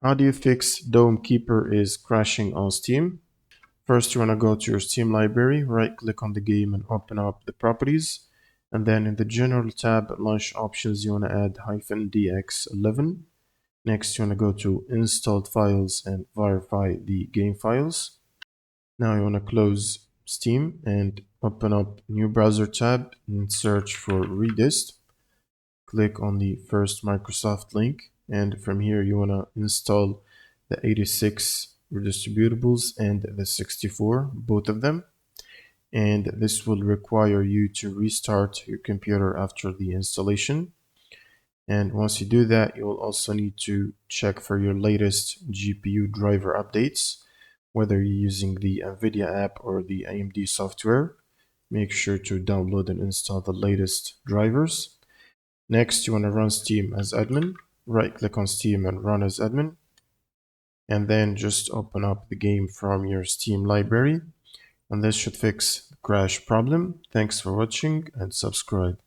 How do you fix Dome Keeper is crashing on Steam? First, you want to go to your Steam library, right click on the game and open up the properties. And then in the general tab, launch options, you want to add -dx11. Next, you want to go to installed files and verify the game files. Now you want to close Steam and open up new browser tab and search for Redist. Click on the first Microsoft link, and from here you want to install the 86 redistributables and the 64, both of them. And this will require you to restart your computer after the installation. And once you do that, you'll also need to check for your latest GPU driver updates, whether you're using the NVIDIA app or the AMD software. Make sure to download and install the latest drivers. Next, you want to run Steam as admin. Right click on Steam and run as admin. And then just open up the game from your Steam library. And this should fix the crash problem. Thanks for watching and subscribe.